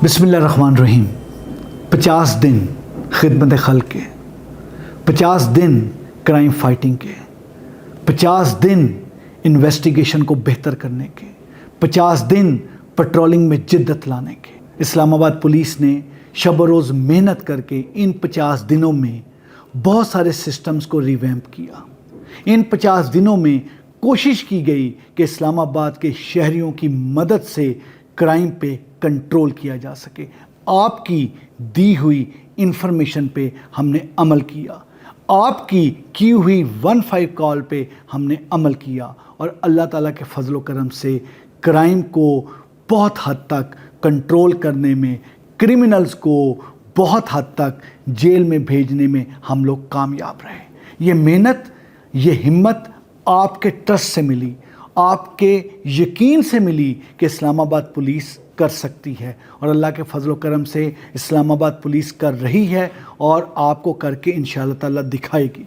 बिस्मिल्लाहिर्रहमानिर्रहीम। 50 दिन खिदमत खल्क के, 50 दिन क्राइम फाइटिंग के, 50 दिन इन्वेस्टिगेशन को बेहतर करने के, 50 दिन पेट्रोलिंग में जिद्दत लाने के। इस्लामाबाद पुलिस ने शब रोज़ मेहनत करके इन 50 दिनों में बहुत सारे सिस्टम्स को रिवैम्प किया। इन 50 दिनों में कोशिश की गई कि इस्लामाबाद के शहरियों की मदद से क्राइम पे कंट्रोल किया जा सके। आपकी दी हुई इंफॉर्मेशन पे हमने अमल किया, आपकी की हुई 15 कॉल पे हमने अमल किया और अल्लाह ताला के फजल करम से क्राइम को बहुत हद तक कंट्रोल करने में, क्रिमिनल्स को बहुत हद तक जेल में भेजने में हम लोग कामयाब रहे। ये मेहनत, ये हिम्मत आपके ट्रस्ट से मिली, आपके यकीन से मिली कि इस्लामाबाद पुलिस कर सकती है और अल्लाह के फजल करम से इस्लामाबाद पुलिस कर रही है और आपको करके इंशाअल्लाह ताला दिखाएगी।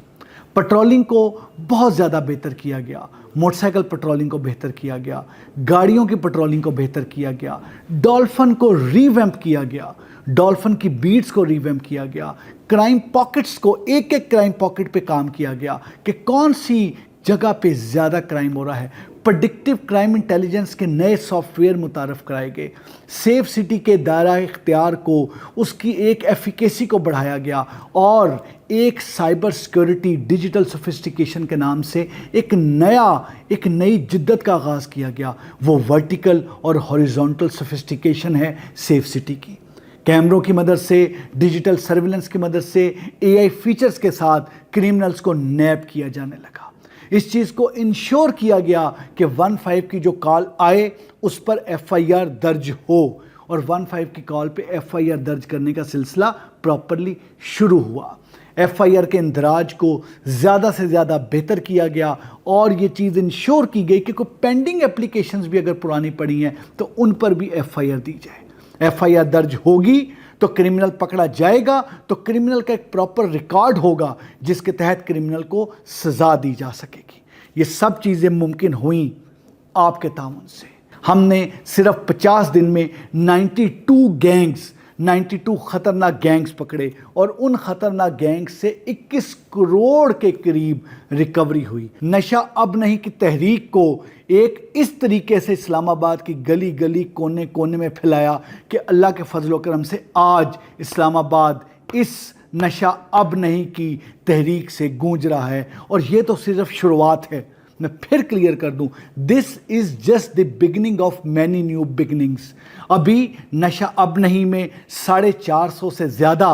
पेट्रोलिंग को बहुत ज़्यादा बेहतर किया गया, मोटरसाइकिल पेट्रोलिंग को बेहतर किया गया, गाड़ियों की पेट्रोलिंग को बेहतर किया गया, डॉल्फिन को रीवैम्प किया गया, डॉल्फिन की बीट्स को रीवैम्प किया गया, क्राइम पॉकेट्स को एक एक क्राइम पॉकेट पे काम किया गया कि कौन सी जगह पे ज़्यादा क्राइम हो रहा है। प्रेडिक्टिव क्राइम इंटेलिजेंस के नए सॉफ्टवेयर मुतारफ़ कराए गए। सेफ सिटी के दायरा इख्तियार को, उसकी एक एफिकेसी को बढ़ाया गया और एक साइबर सिक्योरिटी डिजिटल सोफिस्टिकेशन के नाम से एक नई जिद्दत का आगाज़ किया गया। वो वर्टिकल और हॉरिजॉन्टल सोफिस्टिकेशन है सेफ सिटी की। कैमरों की मदद से, डिजिटल सर्विलेंस की मदद से, एआई फीचर्स के साथ क्रिमिनल्स को नैप किया जाने लगा। इस चीज़ को इंश्योर किया गया कि 15 की जो कॉल आए उस पर एफआईआर दर्ज हो और 15 की कॉल पे एफआईआर दर्ज करने का सिलसिला प्रॉपरली शुरू हुआ। एफआईआर के इंदराज को ज़्यादा से ज़्यादा बेहतर किया गया और ये चीज़ इंश्योर की गई कि कोई पेंडिंग एप्लीकेशंस भी अगर पुरानी पड़ी हैं तो उन पर भी एफआईआर दी जाए। एफआईआर दर्ज होगी तो क्रिमिनल पकड़ा जाएगा, तो क्रिमिनल का एक प्रॉपर रिकॉर्ड होगा जिसके तहत क्रिमिनल को सज़ा दी जा सकेगी। ये सब चीज़ें मुमकिन हुई आपके ताउन से। हमने सिर्फ 50 दिन में 92 ख़तरनाक गैंग्स पकड़े और उन ख़तरनाक गैंग्स से 21 करोड़ के करीब रिकवरी हुई। नशा अब नहीं की तहरीक को एक इस तरीके से इस्लामाबाद की गली गली, कोने कोने में फैलाया कि अल्लाह के फजल करम से आज इस्लामाबाद इस नशा अब नहीं की तहरीक से गूंज रहा है। और ये तो सिर्फ शुरुआत है। मैं फिर क्लियर कर दूं, this is just the beginning of many new beginnings. अभी नशा अब नहीं में 450 से ज़्यादा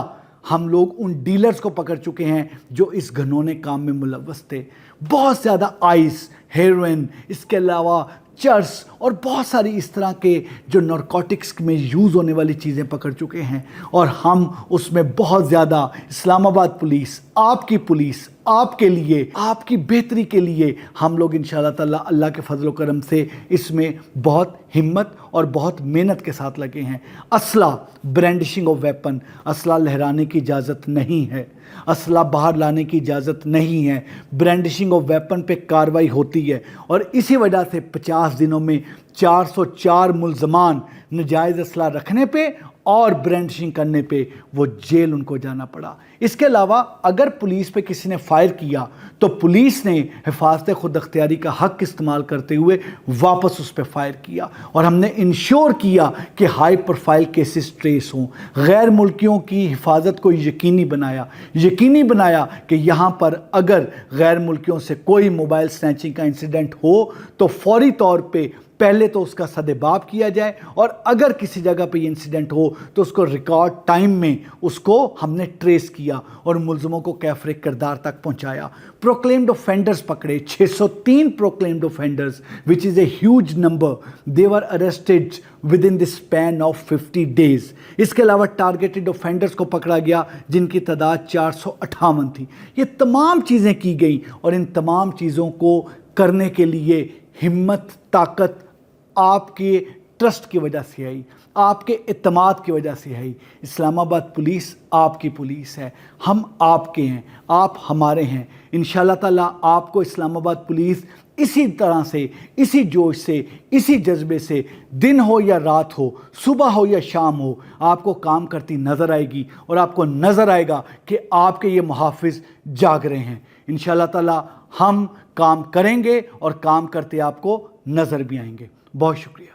हम लोग उन डीलर्स को पकड़ चुके हैं जो इस घनौने काम में मुलव्वस थे। बहुत ज़्यादा आइस, हेरोइन, इसके अलावा चर्स और बहुत सारी इस तरह के जो नारकोटिक्स में यूज़ होने वाली चीज़ें पकड़ चुके हैं और हम उसमें बहुत ज़्यादा इस्लामाबाद पुलिस, आपके लिए, आपकी बेहतरी के लिए हम लोग इंशाअल्लाह ताला अल्लाह के फजल करम से इसमें बहुत हिम्मत और बहुत मेहनत के साथ लगे हैं। असला, ब्रांडिशिंग ऑफ वेपन, असला लहराने की इजाज़त नहीं है, असला बाहर लाने की इजाज़त नहीं है। ब्रांडिशिंग ऑफ वेपन पे कार्रवाई होती है और इसी वजह से 50 दिनों में 404 मुल्ज़मान नजायज़ असला रखने पे और ब्रांडिशिंग करने पे वो जेल उनको जाना पड़ा। इसके अलावा अगर पुलिस पे किसी ने फायर किया तो पुलिस ने हिफाजत खुद अख्तियारी का हक इस्तेमाल करते हुए वापस उस पर फायर किया और हमने इंश्योर किया कि हाई प्रोफाइल केसेस ट्रेस हों। गैर मुल्कियों की हिफाजत को यकीनी बनाया कि यहाँ पर अगर गैर मुल्कियों से कोई मोबाइल स्नैचिंग का इंसिडेंट हो तो फौरी तौर पे पहले तो उसका सदेबाप किया जाए और अगर किसी जगह पे ये इंसिडेंट हो तो उसको रिकॉर्ड टाइम में उसको हमने ट्रेस किया और मुल्ज़िमों को कैफरे किरदार तक पहुंचाया। प्रोक्लेम्ड ऑफेंडर्स पकड़े, 603 proclaimed offenders which is a huge number. They were arrested with in the span of 50 days. इसके अलावा टारगेटेड ऑफेंडर्स को पकड़ा गया जिनकी तादाद 458 थी। ये तमाम चीज़ें की गई और इन तमाम चीज़ों को करने के लिए हिम्मत, ताकत आपके ट्रस्ट की वजह से आई, आपके इत्तेमाद की वजह से आई। इस्लामाबाद पुलिस आपकी पुलिस है, हम आपके हैं, आप हमारे हैं। इंशाअल्लाह ताला आपको इस्लामाबाद पुलिस اسی طرح سے، اسی جوش سے، اسی جذبے سے دن ہو یا رات ہو، صبح ہو یا شام ہو، آپ کو کام کرتی نظر آئے گی اور آپ کو نظر آئے گا کہ آپ کے یہ محافظ جاگ رہے ہیں۔ انشاءاللہ تعالی ہم کام کریں گے اور کام کرتے آپ کو نظر بھی آئیں گے۔ بہت شکریہ۔